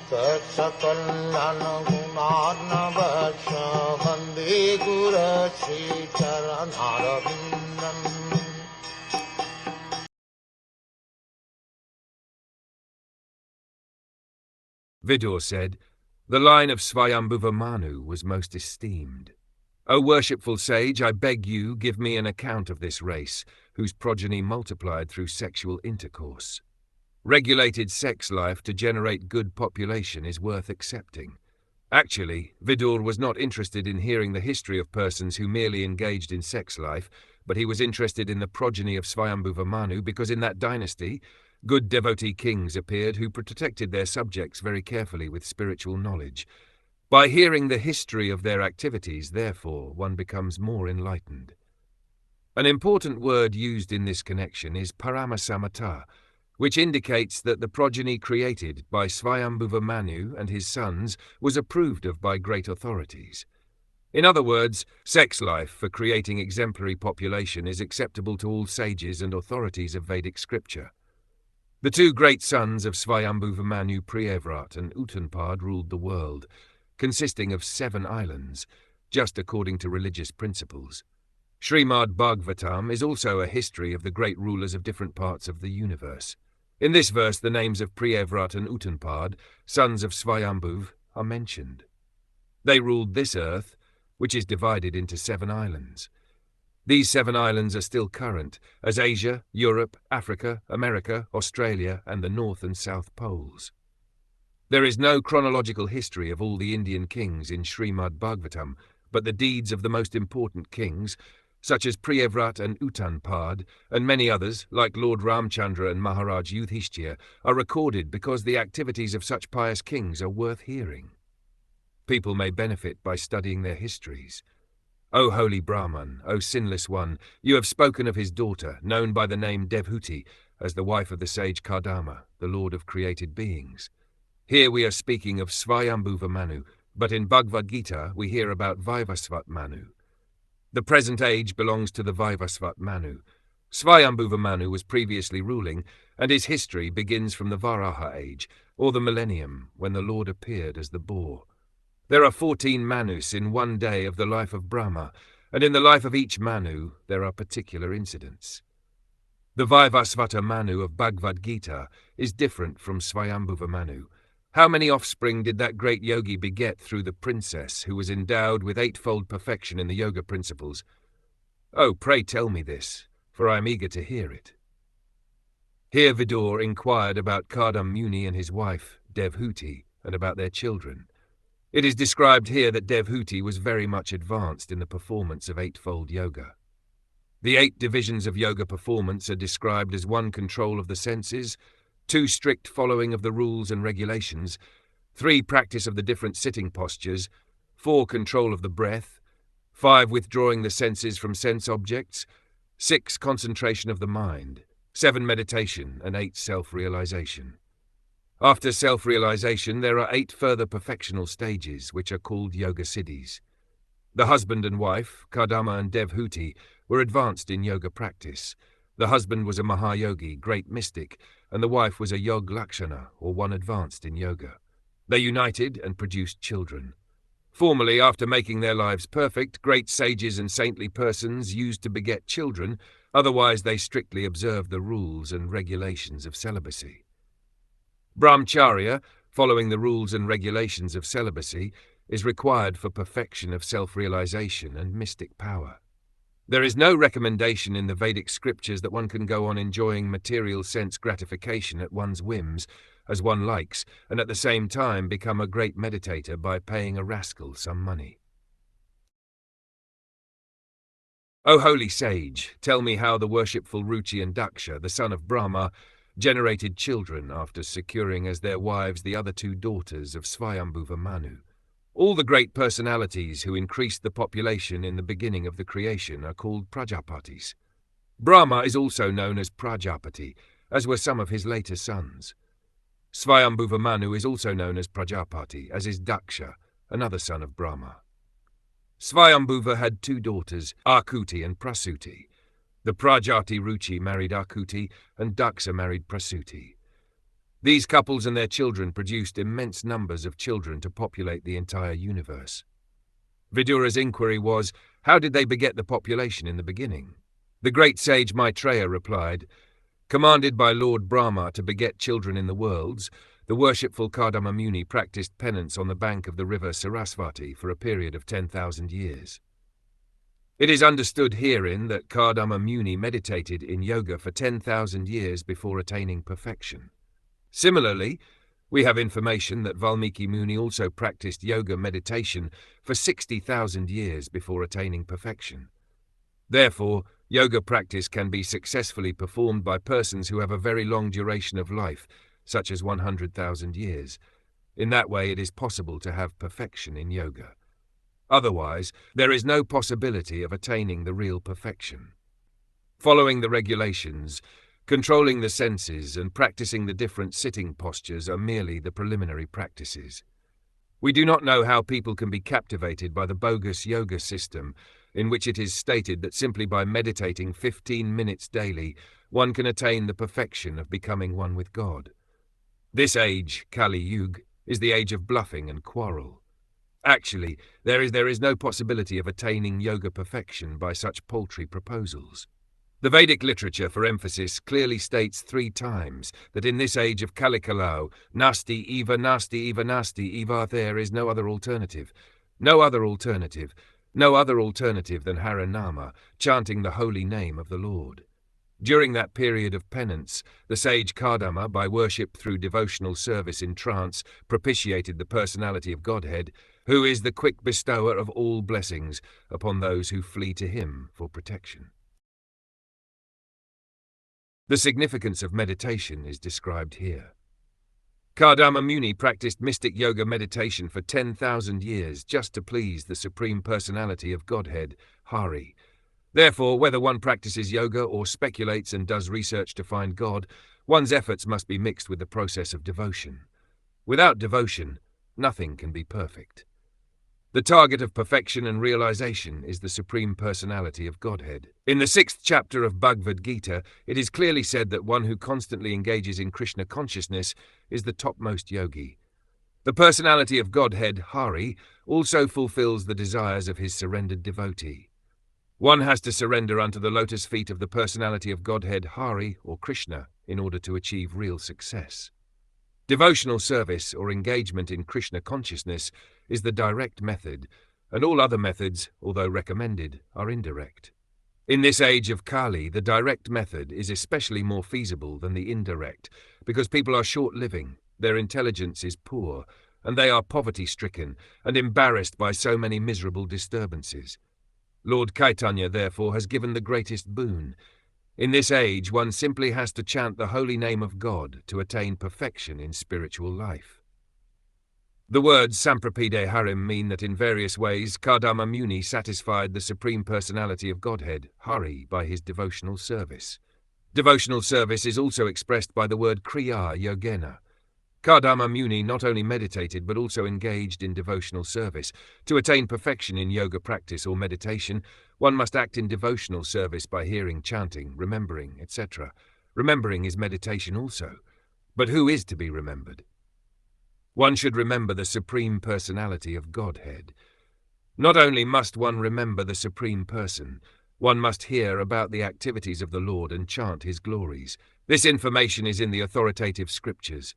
Saksakallan gunarnavasya Vande Guru Sri Charanarabindam. Vidur said, "The line of Swayambhuva Manu was most esteemed. O worshipful sage, I beg you, give me an account of this race, whose progeny multiplied through sexual intercourse. Regulated sex life to generate good population is worth accepting." Actually, Vidur was not interested in hearing the history of persons who merely engaged in sex life, but he was interested in the progeny of Swayambhuva Manu because in that dynasty, good devotee kings appeared who protected their subjects very carefully with spiritual knowledge. By hearing the history of their activities, therefore, one becomes more enlightened. An important word used in this connection is paramasamata, which indicates that the progeny created by Swayambhuva Manu and his sons was approved of by great authorities. In other words, sex life for creating exemplary population is acceptable to all sages and authorities of Vedic scripture. The two great sons of Swayambhuva Manu, Priyavrat and Uttanpad, ruled the world, consisting of 7 islands, just according to religious principles. Srimad Bhagwatam is also a history of the great rulers of different parts of the universe. In this verse, the names of Priyavrat and Uttanpad, sons of Swayambhuv, are mentioned. They ruled this earth, which is divided into 7 islands. These 7 islands are still current, as Asia, Europe, Africa, America, Australia, and the North and South Poles. There is no chronological history of all the Indian kings in Srimad Bhagwatam, but the deeds of the most important kings, such as Priyavrat and Uttanpad, and many others, like Lord Ramchandra and Maharaj Yudhishthira, are recorded because the activities of such pious kings are worth hearing. People may benefit by studying their histories. O holy Brahman, O sinless one, you have spoken of his daughter, known by the name Devhuti, as the wife of the sage Kardama, the lord of created beings. Here we are speaking of Swayambhuva Manu, but in Bhagavad Gita we hear about Vaivasvat Manu. The present age belongs to the Vaivasvat Manu. Swayambhuva Manu was previously ruling, and his history begins from the Varaha age, or the millennium, when the Lord appeared as the boar. There are 14 Manus in one day of the life of Brahma, and in the life of each Manu there are particular incidents. The Vaivasvata Manu of Bhagavad Gita is different from Swayambhuva Manu. How many offspring did that great yogi beget through the princess who was endowed with 8-fold perfection in the yoga principles? Oh, pray tell me this, for I am eager to hear it. Here Vidur inquired about Kardama Muni and his wife, Devhuti, and about their children. It is described here that Devhuti was very much advanced in the performance of 8-fold yoga. The 8 divisions of yoga performance are described as 1 control of the senses, 2 strict following of the rules and regulations, 3 practice of the different sitting postures, 4 control of the breath, 5 withdrawing the senses from sense objects, 6 concentration of the mind, 7 meditation, and 8 self-realization. After self-realization, there are 8 further perfectional stages, which are called yoga siddhis. The husband and wife, Kardama and Devhuti, were advanced in yoga practice. The husband was a Mahayogi, great mystic, and the wife was a Yog Lakshana, or one advanced in yoga. They united and produced children. Formerly, after making their lives perfect, great sages and saintly persons used to beget children, otherwise they strictly observed the rules and regulations of celibacy. Brahmacharya, following the rules and regulations of celibacy, is required for perfection of self-realization and mystic power. There is no recommendation in the Vedic scriptures that one can go on enjoying material sense gratification at one's whims, as one likes, and at the same time become a great meditator by paying a rascal some money. O holy sage, tell me how the worshipful Ruchi and Daksha, the son of Brahma, generated children after securing as their wives the other 2 daughters of Swayambhuva Manu. All the great personalities who increased the population in the beginning of the creation are called Prajapatis. Brahma is also known as Prajapati, as were some of his later sons. Swayambhuva Manu is also known as Prajapati, as is Daksha, another son of Brahma. Swayambhuva had 2 daughters, Akuti and Prasuti. The Prajati Ruchi married Akuti, and Daksha married Prasuti. These couples and their children produced immense numbers of children to populate the entire universe. Vidura's inquiry was, how did they beget the population in the beginning? The great sage Maitreya replied, commanded by Lord Brahma to beget children in the worlds, the worshipful Kardama Muni practiced penance on the bank of the river Sarasvati for a period of 10,000 years. It is understood herein that Kardama Muni meditated in yoga for 10,000 years before attaining perfection. Similarly, we have information that Valmiki Muni also practiced yoga meditation for 60,000 years before attaining perfection. Therefore, yoga practice can be successfully performed by persons who have a very long duration of life, such as 100,000 years. In that way, it is possible to have perfection in yoga. Otherwise, there is no possibility of attaining the real perfection. Following the regulations, controlling the senses and practicing the different sitting postures are merely the preliminary practices. We do not know how people can be captivated by the bogus yoga system, in which it is stated that simply by meditating 15 minutes daily, one can attain the perfection of becoming one with God. This age, Kali Yuga, is the age of bluffing and quarrel. Actually, there is no possibility of attaining yoga perfection by such paltry proposals. The Vedic literature, for emphasis, clearly states 3 times that in this age of Kalikalau, nasti eva there is no other alternative. No other alternative than Haranama, chanting the holy name of the Lord. During that period of penance, the sage Kardama, by worship through devotional service in trance, propitiated the personality of Godhead, who is the quick bestower of all blessings upon those who flee to him for protection. The significance of meditation is described here. Kardama Muni practiced mystic yoga meditation for 10,000 years just to please the Supreme Personality of Godhead, Hari. Therefore, whether one practices yoga or speculates and does research to find God, one's efforts must be mixed with the process of devotion. Without devotion, nothing can be perfect. The target of perfection and realization is the Supreme Personality of Godhead. In the 6th chapter of Bhagavad Gita, it is clearly said that one who constantly engages in Krishna consciousness is the topmost yogi. The personality of Godhead, Hari, also fulfills the desires of his surrendered devotee. One has to surrender unto the lotus feet of the personality of Godhead, Hari, or Krishna, in order to achieve real success. Devotional service or engagement in Krishna consciousness is the direct method, and all other methods, although recommended, are indirect. In this age of Kali, the direct method is especially more feasible than the indirect, because people are short-living, their intelligence is poor, and they are poverty-stricken and embarrassed by so many miserable disturbances. Lord Caitanya, therefore, has given the greatest boon. In this age, one simply has to chant the holy name of God to attain perfection in spiritual life. The words Samprapide Harim mean that in various ways Kardama Muni satisfied the Supreme Personality of Godhead, Hari, by his devotional service. Devotional service is also expressed by the word Kriya Yogena. Kardama Muni not only meditated but also engaged in devotional service. To attain perfection in yoga practice or meditation, one must act in devotional service by hearing, chanting, remembering, etc. Remembering is meditation also. But who is to be remembered? One should remember the Supreme Personality of Godhead. Not only must one remember the Supreme Person, one must hear about the activities of the Lord and chant his glories. This information is in the authoritative scriptures.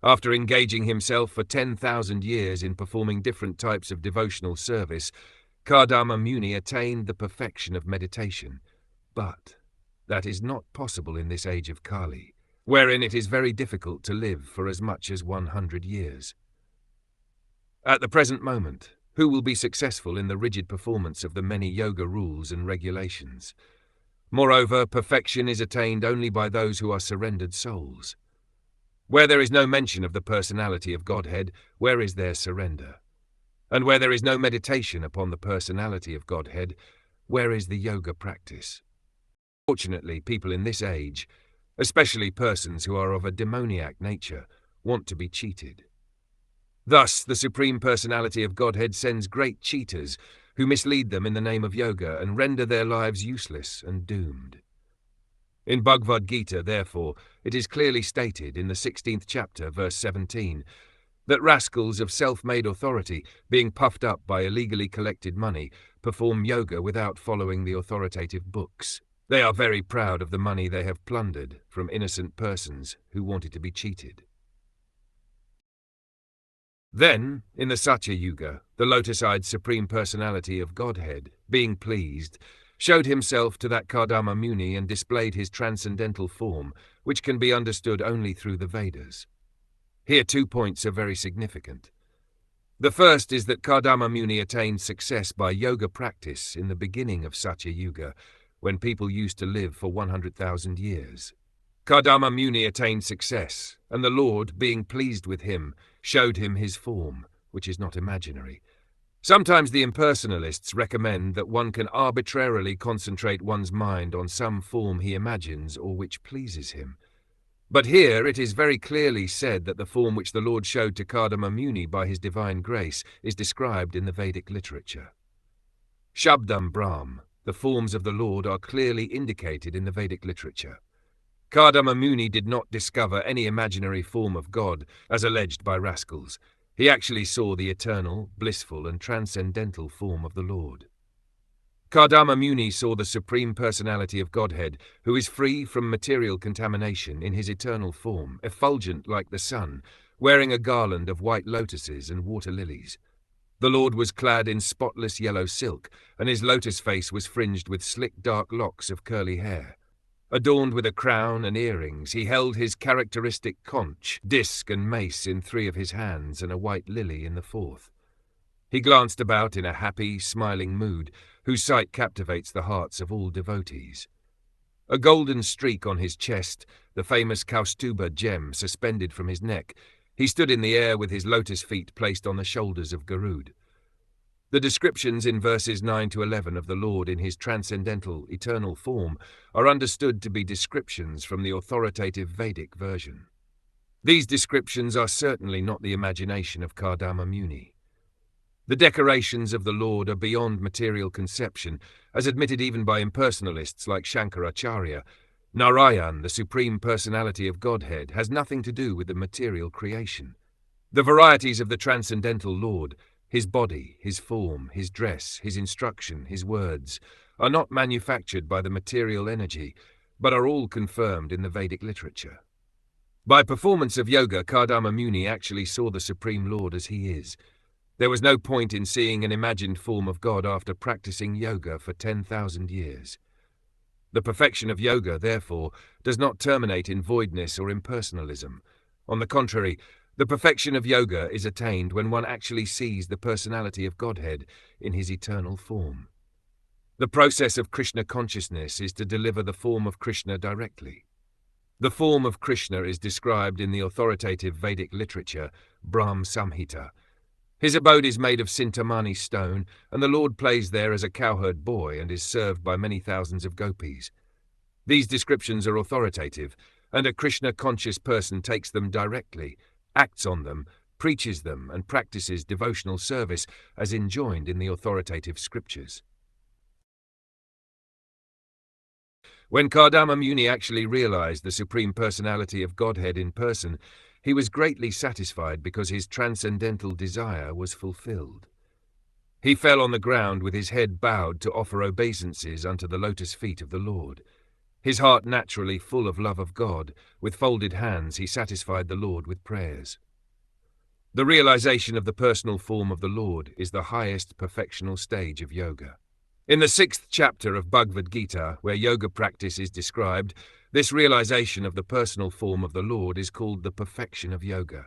After engaging himself for 10,000 years in performing different types of devotional service, Kardama Muni attained the perfection of meditation. But that is not possible in this age of Kali, wherein it is very difficult to live for as much as 100 years. At the present moment, who will be successful in the rigid performance of the many yoga rules and regulations? Moreover, perfection is attained only by those who are surrendered souls. Where there is no mention of the personality of Godhead, where is their surrender? And where there is no meditation upon the personality of Godhead, where is the yoga practice? Fortunately, people in this age, especially persons who are of a demoniac nature, want to be cheated. Thus, the Supreme Personality of Godhead sends great cheaters who mislead them in the name of yoga and render their lives useless and doomed. In Bhagavad Gita, therefore, it is clearly stated in the 16th chapter, verse 17, that rascals of self-made authority, being puffed up by illegally collected money, perform yoga without following the authoritative books. They are very proud of the money they have plundered from innocent persons who wanted to be cheated. Then, in the Satya Yuga, the lotus-eyed Supreme Personality of Godhead, being pleased, showed himself to that Kardama Muni and displayed his transcendental form, which can be understood only through the Vedas. Here 2 points are very significant. The first is that Kardama Muni attained success by yoga practice in the beginning of Satya Yuga, when people used to live for 100,000 years. Kardama Muni attained success, and the Lord, being pleased with him, showed him his form, which is not imaginary. Sometimes the impersonalists recommend that one can arbitrarily concentrate one's mind on some form he imagines or which pleases him. But here it is very clearly said that the form which the Lord showed to Kardama Muni by his divine grace is described in the Vedic literature. Shabdam Brahm, the forms of the Lord, are clearly indicated in the Vedic literature. Kardama Muni did not discover any imaginary form of God, as alleged by rascals. He actually saw the eternal, blissful, and transcendental form of the Lord. Kardama Muni saw the Supreme Personality of Godhead, who is free from material contamination in his eternal form, effulgent like the sun, wearing a garland of white lotuses and water lilies. The Lord was clad in spotless yellow silk, and his lotus face was fringed with slick dark locks of curly hair. Adorned with a crown and earrings, he held his characteristic conch, disc and mace in 3 of his hands and a white lily in the 4th. He glanced about in a happy, smiling mood, whose sight captivates the hearts of all devotees. A golden streak on his chest, the famous Kaustuba gem suspended from his neck, he stood in the air with his lotus feet placed on the shoulders of Garud. The descriptions in verses 9 to 11 of the Lord in his transcendental, eternal form are understood to be descriptions from the authoritative Vedic version. These descriptions are certainly not the imagination of Kardama Muni. The decorations of the Lord are beyond material conception, as admitted even by impersonalists like Shankaracharya. Narayan, the Supreme Personality of Godhead, has nothing to do with the material creation. The varieties of the transcendental Lord, his body, his form, his dress, his instruction, his words, are not manufactured by the material energy, but are all confirmed in the Vedic literature. By performance of yoga, Kardama Muni actually saw the Supreme Lord as he is. There was no point in seeing an imagined form of God after practicing yoga for 10,000 years. The perfection of yoga, therefore, does not terminate in voidness or impersonalism. On the contrary, the perfection of yoga is attained when one actually sees the personality of Godhead in his eternal form. The process of Krishna consciousness is to deliver the form of Krishna directly. The form of Krishna is described in the authoritative Vedic literature, Brahm Samhita. His abode is made of Sintamani stone, and the Lord plays there as a cowherd boy and is served by many thousands of gopis. These descriptions are authoritative, and a Krishna-conscious person takes them directly, acts on them, preaches them, and practices devotional service as enjoined in the authoritative scriptures. When Kardama Muni actually realized the Supreme Personality of Godhead in person, he was greatly satisfied because his transcendental desire was fulfilled. He fell on the ground with his head bowed to offer obeisances unto the lotus feet of the Lord. His heart naturally full of love of God, with folded hands he satisfied the Lord with prayers. The realization of the personal form of the Lord is the highest perfectional stage of yoga. In the 6th chapter of Bhagavad Gita, where yoga practice is described, this realization of the personal form of the Lord is called the perfection of yoga.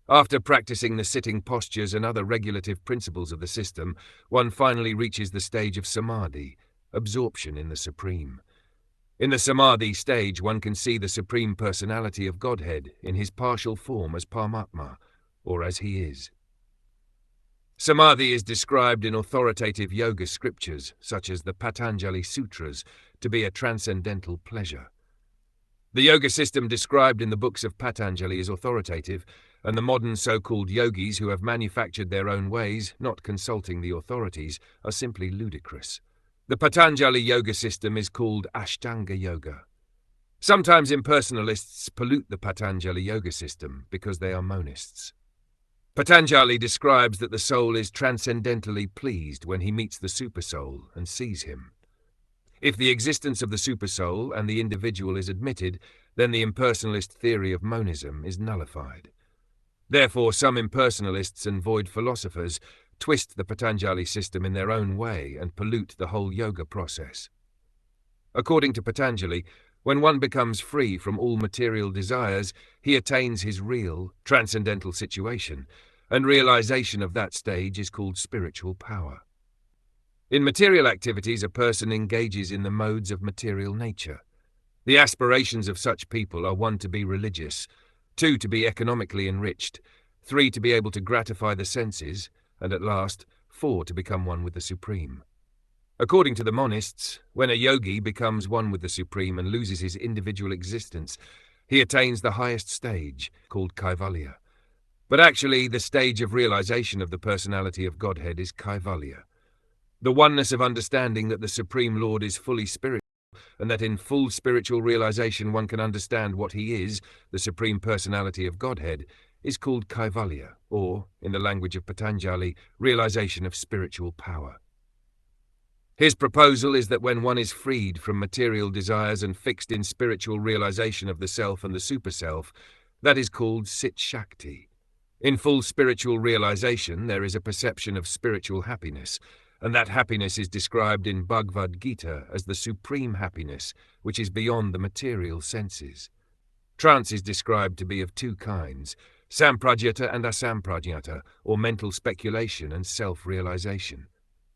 After practicing the sitting postures and other regulative principles of the system, one finally reaches the stage of samadhi, absorption in the Supreme. In the samadhi stage, one can see the Supreme Personality of Godhead in his partial form as Paramatma, or as he is. Samadhi is described in authoritative yoga scriptures, such as the Patanjali Sutras, to be a transcendental pleasure. The yoga system described in the books of Patanjali is authoritative, and the modern so-called yogis who have manufactured their own ways, not consulting the authorities, are simply ludicrous. The Patanjali yoga system is called Ashtanga Yoga. Sometimes impersonalists pollute the Patanjali yoga system because they are monists. Patanjali describes that the soul is transcendently pleased when he meets the supersoul and sees him. If the existence of the supersoul and the individual is admitted, then the impersonalist theory of monism is nullified. Therefore, some impersonalists and void philosophers twist the Patanjali system in their own way and pollute the whole yoga process. According to Patanjali, when one becomes free from all material desires, he attains his real, transcendental situation, and realization of that stage is called spiritual power. In material activities, a person engages in the modes of material nature. The aspirations of such people are 1, to be religious, 2, to be economically enriched, 3, to be able to gratify the senses, and at last, 4, to become one with the Supreme. According to the monists, when a yogi becomes one with the Supreme and loses his individual existence, he attains the highest stage, called Kaivalya. But actually, the stage of realization of the personality of Godhead is Kaivalya. The oneness of understanding that the Supreme Lord is fully spiritual, and that in full spiritual realization one can understand what he is, the Supreme Personality of Godhead, is called Kaivalya, or, in the language of Patanjali, realization of spiritual power. His proposal is that when one is freed from material desires and fixed in spiritual realization of the self and the superself, that is called Sit Shakti. In full spiritual realization, there is a perception of spiritual happiness, and that happiness is described in Bhagavad Gita as the supreme happiness, which is beyond the material senses. Trance is described to be of 2 kinds, samprajñata and asamprajñata, or mental speculation and self-realization.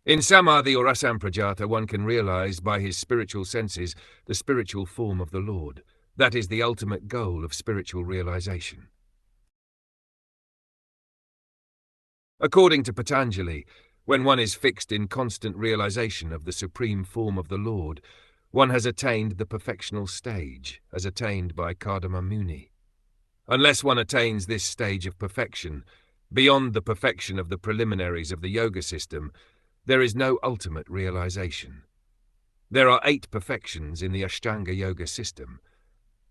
In samadhi or asamprajñata, one can realize by his spiritual senses the spiritual form of the Lord. That is the ultimate goal of spiritual realization. According to Patanjali, when one is fixed in constant realization of the supreme form of the Lord, one has attained the perfectional stage, as attained by Kardama Muni. Unless one attains this stage of perfection, beyond the perfection of the preliminaries of the yoga system, there is no ultimate realization. There are 8 perfections in the Ashtanga yoga system.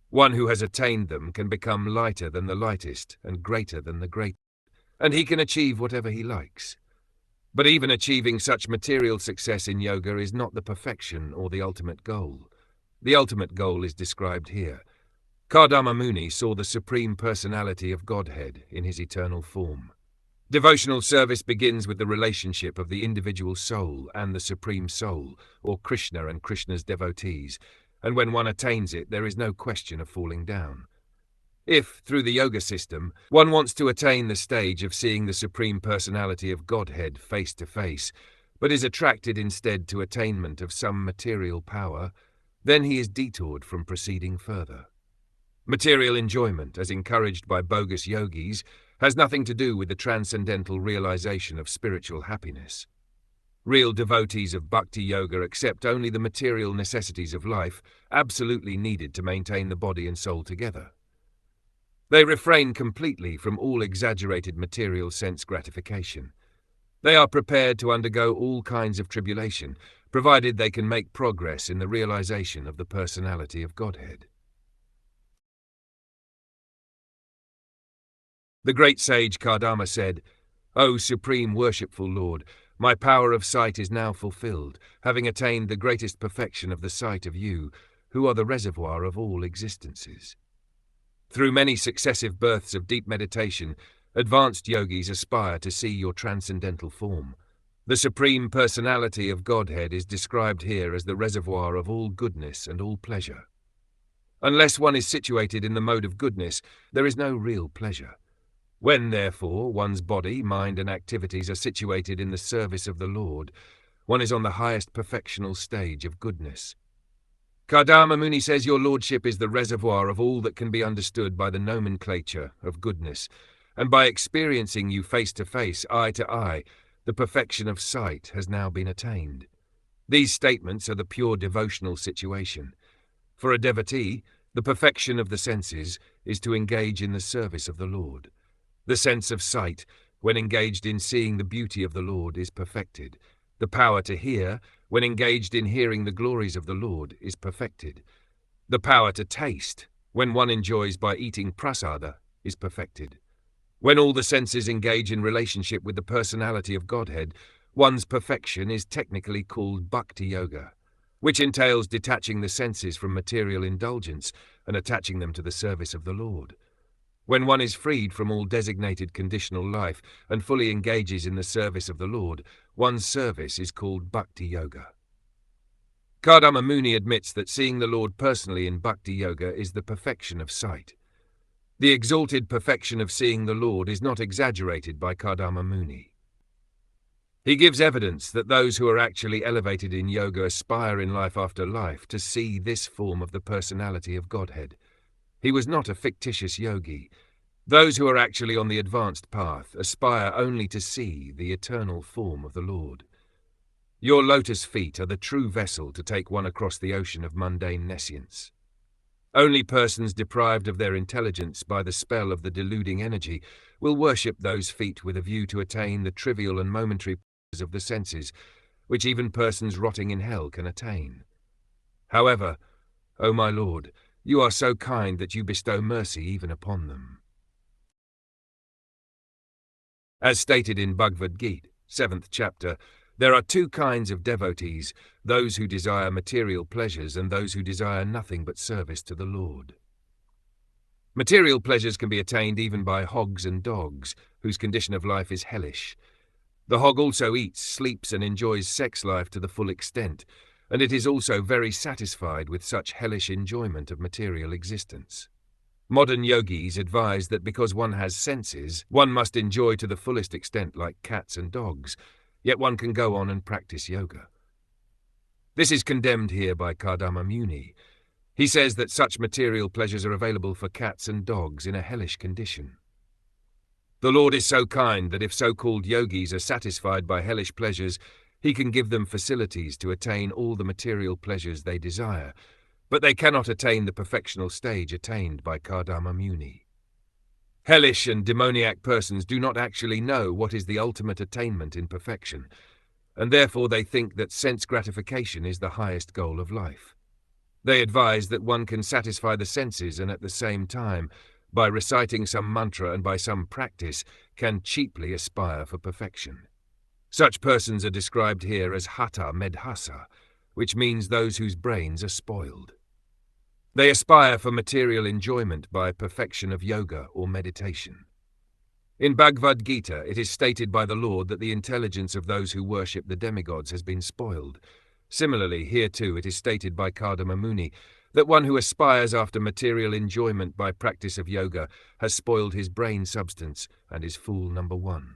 One who has attained them can become lighter than the lightest and greater than the great, and he can achieve whatever he likes. But even achieving such material success in yoga is not the perfection or the ultimate goal. The ultimate goal is described here. Kardama Muni saw the Supreme Personality of Godhead in his eternal form. Devotional service begins with the relationship of the individual soul and the Supreme Soul, or Krishna and Krishna's devotees, and when one attains it, there is no question of falling down. If, through the yoga system, one wants to attain the stage of seeing the Supreme Personality of Godhead face to face, but is attracted instead to attainment of some material power, then he is detoured from proceeding further. Material enjoyment, as encouraged by bogus yogis, has nothing to do with the transcendental realization of spiritual happiness. Real devotees of bhakti yoga accept only the material necessities of life, absolutely needed to maintain the body and soul together. They refrain completely from all exaggerated material sense gratification. They are prepared to undergo all kinds of tribulation, provided they can make progress in the realization of the personality of Godhead. The great sage Kardama said, "O Supreme Worshipful Lord, my power of sight is now fulfilled, having attained the greatest perfection of the sight of you, who are the reservoir of all existences." Through many successive births of deep meditation, advanced yogis aspire to see your transcendental form. The Supreme Personality of Godhead is described here as the reservoir of all goodness and all pleasure. Unless one is situated in the mode of goodness, there is no real pleasure. When, therefore, one's body, mind, and activities are situated in the service of the Lord, one is on the highest perfectional stage of goodness. Kardama Muni says your lordship is the reservoir of all that can be understood by the nomenclature of goodness, and by experiencing you face to face, eye to eye, the perfection of sight has now been attained. These statements are the pure devotional situation. For a devotee, the perfection of the senses is to engage in the service of the Lord. The sense of sight, when engaged in seeing the beauty of the Lord, is perfected. The power to hear, when engaged in hearing the glories of the Lord, is perfected. The power to taste, when one enjoys by eating prasada, is perfected. When all the senses engage in relationship with the personality of Godhead, one's perfection is technically called bhakti yoga, which entails detaching the senses from material indulgence and attaching them to the service of the Lord. When one is freed from all designated conditional life and fully engages in the service of the Lord, one's service is called bhakti yoga. Kardama Muni admits that seeing the Lord personally in bhakti yoga is the perfection of sight. The exalted perfection of seeing the Lord is not exaggerated by Kardama Muni. He gives evidence that those who are actually elevated in yoga aspire in life after life to see this form of the personality of Godhead. He was not a fictitious yogi. Those who are actually on the advanced path aspire only to see the eternal form of the Lord. Your lotus feet are the true vessel to take one across the ocean of mundane nescience. Only persons deprived of their intelligence by the spell of the deluding energy will worship those feet with a view to attain the trivial and momentary pleasures of the senses, which even persons rotting in hell can attain. However, O my Lord, you are so kind that you bestow mercy even upon them. As stated in Bhagavad Gita, 7th chapter, there are two kinds of devotees, those who desire material pleasures and those who desire nothing but service to the Lord. Material pleasures can be attained even by hogs and dogs, whose condition of life is hellish. The hog also eats, sleeps, and enjoys sex life to the full extent, and it is also very satisfied with such hellish enjoyment of material existence. Modern yogis advise that because one has senses, one must enjoy to the fullest extent like cats and dogs, yet one can go on and practice yoga. This is condemned here by Kardama Muni. He says that such material pleasures are available for cats and dogs in a hellish condition. The Lord is so kind that if so-called yogis are satisfied by hellish pleasures, he can give them facilities to attain all the material pleasures they desire, but they cannot attain the perfectional stage attained by Kardama Muni. Hellish and demoniac persons do not actually know what is the ultimate attainment in perfection, and therefore they think that sense gratification is the highest goal of life. They advise that one can satisfy the senses and at the same time, by reciting some mantra and by some practice, can cheaply aspire for perfection. Such persons are described here as hata medhasa, which means those whose brains are spoiled. They aspire for material enjoyment by perfection of yoga or meditation. In Bhagavad Gita, it is stated by the Lord that the intelligence of those who worship the demigods has been spoiled. Similarly, here too it is stated by Kardama Muni that one who aspires after material enjoyment by practice of yoga has spoiled his brain substance and is fool number one.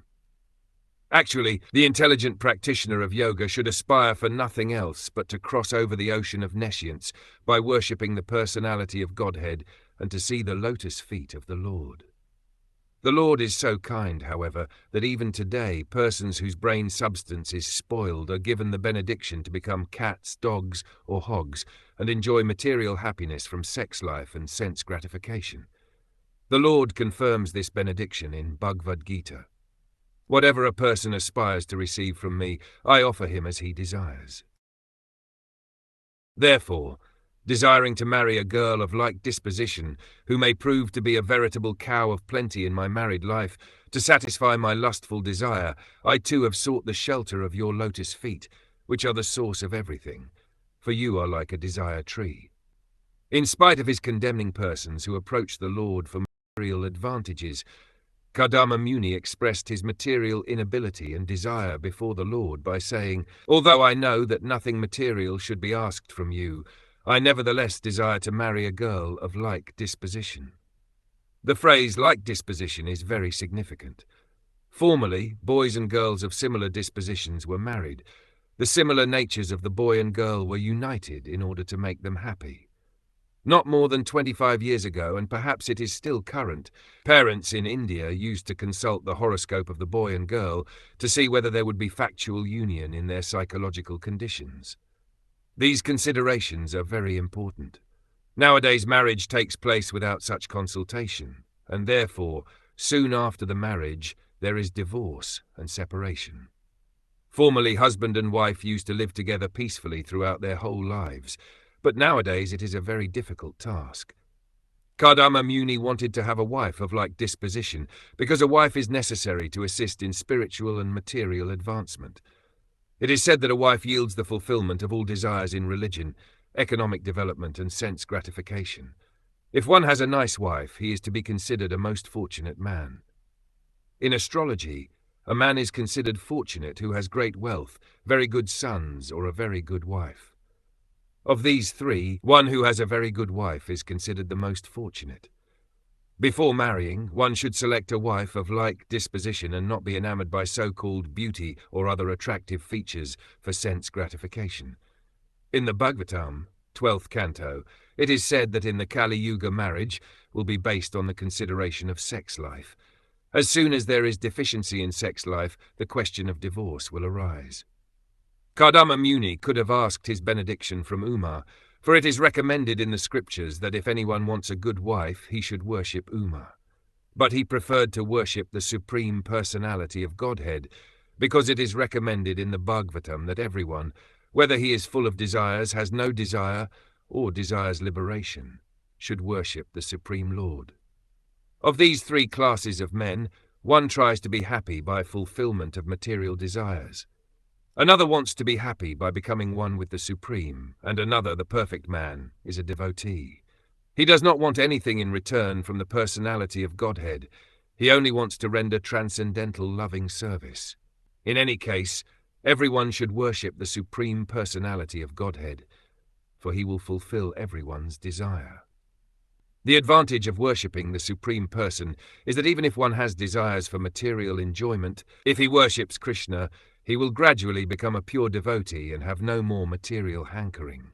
Actually, the intelligent practitioner of yoga should aspire for nothing else but to cross over the ocean of nescience by worshipping the personality of Godhead and to see the lotus feet of the Lord. The Lord is so kind, however, that even today persons whose brain substance is spoiled are given the benediction to become cats, dogs, or hogs and enjoy material happiness from sex life and sense gratification. The Lord confirms this benediction in Bhagavad Gita. Whatever a person aspires to receive from me, I offer him as he desires. Therefore, desiring to marry a girl of like disposition, who may prove to be a veritable cow of plenty in my married life, to satisfy my lustful desire, I too have sought the shelter of your lotus feet, which are the source of everything, for you are like a desire tree. In spite of his condemning persons who approach the Lord for material advantages, Kardama Muni expressed his material inability and desire before the Lord by saying, "Although I know that nothing material should be asked from you, I nevertheless desire to marry a girl of like disposition." The phrase like disposition is very significant. Formerly, boys and girls of similar dispositions were married. The similar natures of the boy and girl were united in order to make them happy. Not more than 25 years ago, and perhaps it is still current, parents in India used to consult the horoscope of the boy and girl to see whether there would be factual union in their psychological conditions. These considerations are very important. Nowadays, marriage takes place without such consultation, and therefore, soon after the marriage, there is divorce and separation. Formerly, husband and wife used to live together peacefully throughout their whole lives, but nowadays it is a very difficult task. Kardama Muni wanted to have a wife of like disposition, because a wife is necessary to assist in spiritual and material advancement. It is said that a wife yields the fulfillment of all desires in religion, economic development, and sense gratification. If one has a nice wife, he is to be considered a most fortunate man. In astrology, a man is considered fortunate who has great wealth, very good sons, or a very good wife. Of these three, one who has a very good wife is considered the most fortunate. Before marrying, one should select a wife of like disposition and not be enamored by so-called beauty or other attractive features for sense gratification. In the Bhagavatam, 12th canto, it is said that in the Kali Yuga marriage will be based on the consideration of sex life. As soon as there is deficiency in sex life, the question of divorce will arise. Kardama Muni could have asked his benediction from Uma, for it is recommended in the scriptures that if anyone wants a good wife, he should worship Uma. But he preferred to worship the Supreme Personality of Godhead, because it is recommended in the Bhagavatam that everyone, whether he is full of desires, has no desire, or desires liberation, should worship the Supreme Lord. Of these three classes of men, one tries to be happy by fulfillment of material desires. Another wants to be happy by becoming one with the Supreme, and another, the perfect man, is a devotee. He does not want anything in return from the personality of Godhead. He only wants to render transcendental loving service. In any case, everyone should worship the Supreme Personality of Godhead, for he will fulfill everyone's desire. The advantage of worshipping the Supreme Person is that even if one has desires for material enjoyment, if he worships Krishna, he will gradually become a pure devotee and have no more material hankering.